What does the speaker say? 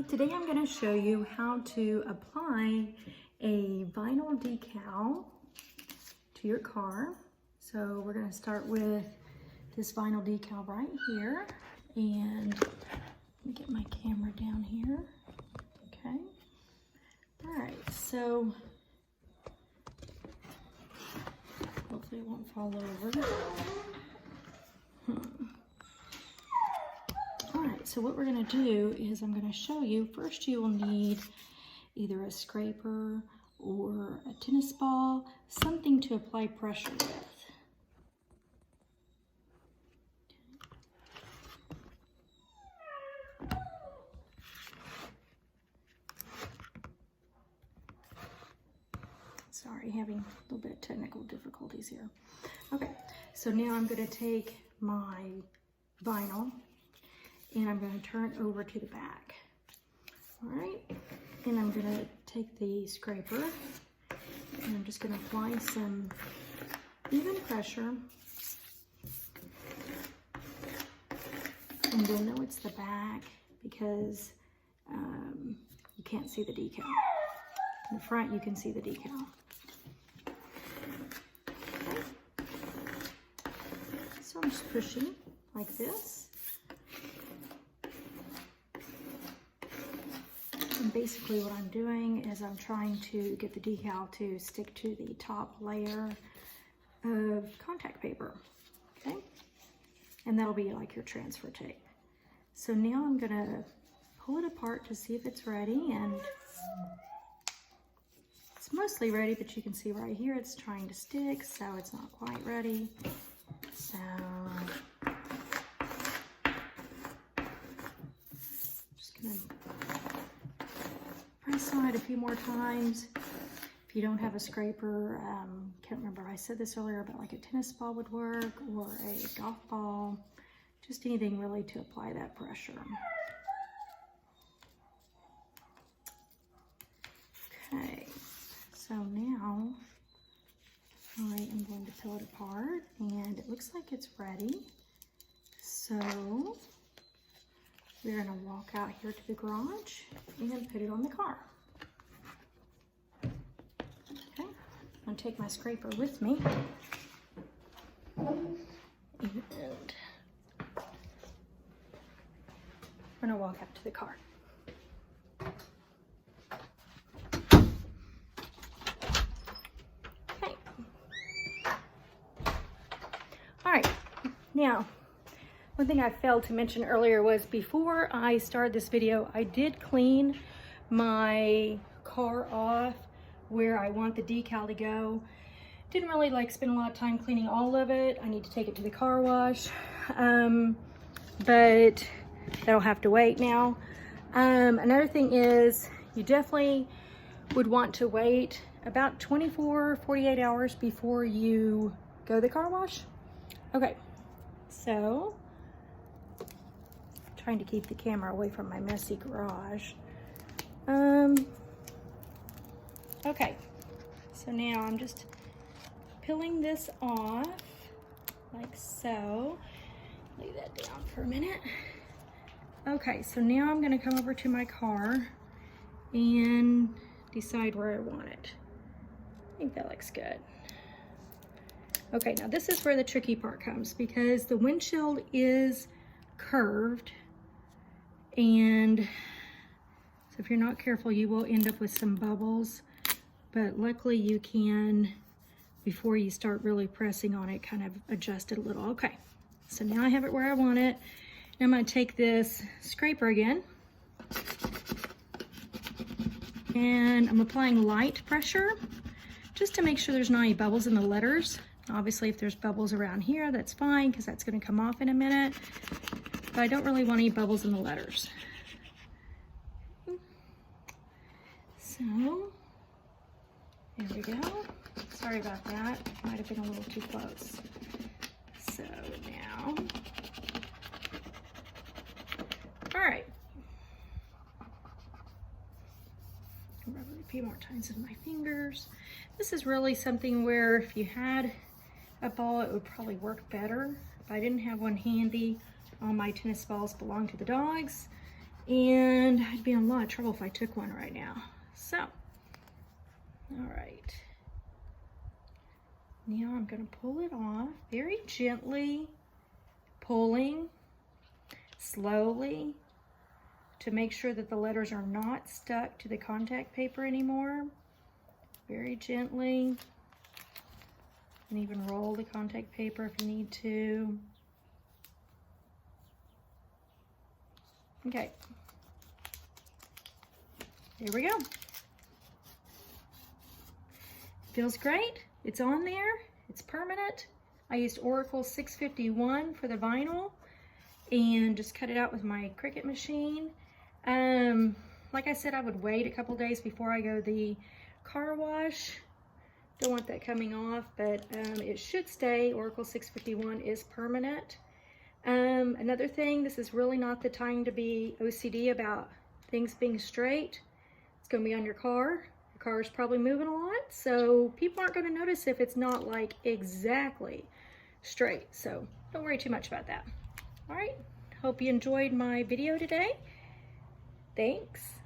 Today I'm going to show you how to apply a vinyl decal to your car. So we're going to start with this vinyl decal right here, and let me get my camera down here. Okay. All right, so hopefully it won't fall over. Alright, so what we're going to do is I'm going to show you, first you will need either a scraper or a tennis ball, something to apply pressure with. Sorry, having a little bit of technical difficulties here. Okay, so now I'm going to take my vinyl and I'm going to turn it over to the back. All right, and I'm going to take the scraper and I'm just going to apply some even pressure, and you'll know it's the back because you can't see the decal. In the front you can see the decal. Okay. So I'm just pushing like this. And basically what I'm doing is I'm trying to get the decal to stick to the top layer of contact paper, okay? And that'll be like your transfer tape. So now I'm gonna pull it apart to see if it's ready, and it's mostly ready, but you can see right here it's trying to stick, so it's not quite ready. So just gonna press on it a few more times. If you don't have a scraper, can't remember if I said this earlier, but like a tennis ball would work, or a golf ball, just anything really to apply that pressure. Okay, so now I am going to pull it apart, and it looks like it's ready. So we're going to walk out here to the garage and put it on the car. Okay, I'm going to take my scraper with me. And we're going to walk out to the car. Okay. All right, now, one thing I failed to mention earlier was before I started this video, I did clean my car off where I want the decal to go. Didn't really spend a lot of time cleaning all of it. I need to take it to the car wash, but that'll have to wait now. Another thing is you definitely would want to wait about 48 hours before you go to the car wash. Okay, so trying to keep the camera away from my messy garage. Okay, so now I'm just peeling this off like so. Lay that down for a minute. Okay, so now I'm gonna come over to my car and decide where I want it. I think that looks good. Okay, now this is where the tricky part comes, because the windshield is curved, and so if you're not careful you will end up with some bubbles, but luckily you can, before you start really pressing on it, kind of adjust it a little. Okay, so now I have it where I want it. Now I'm going to take this scraper again, and I'm applying light pressure just to make sure there's not any bubbles in the letters. Obviously if there's bubbles around here, that's fine, because that's going to come off in a minute, but I don't really want any bubbles in the letters. So there we go. Sorry about that, might have been a little too close. So now, all right, rub it a few more times with my fingers. This is really something where if you had a ball, it would probably work better. If I didn't have one handy, all my tennis balls belong to the dogs, And I'd be in a lot of trouble if I took one right now. So, all right. Now I'm gonna pull it off very gently, pulling slowly to make sure that the letters are not stuck to the contact paper anymore. Very gently. And even roll the contact paper if you need to. Okay. There we go. Feels great. It's on there. It's permanent. I used Oracle 651 for the vinyl and just cut it out with my Cricut machine. Like I said, I would wait a couple days before I go the car wash. Don't want that coming off, but it should stay. Oracle 651 is permanent. Another thing, this is really not the time to be OCD about things being straight. It's going to be on your car. Your car is probably moving a lot, so people aren't going to notice if it's not like exactly straight. So don't worry too much about that. All right, hope you enjoyed my video today. Thanks.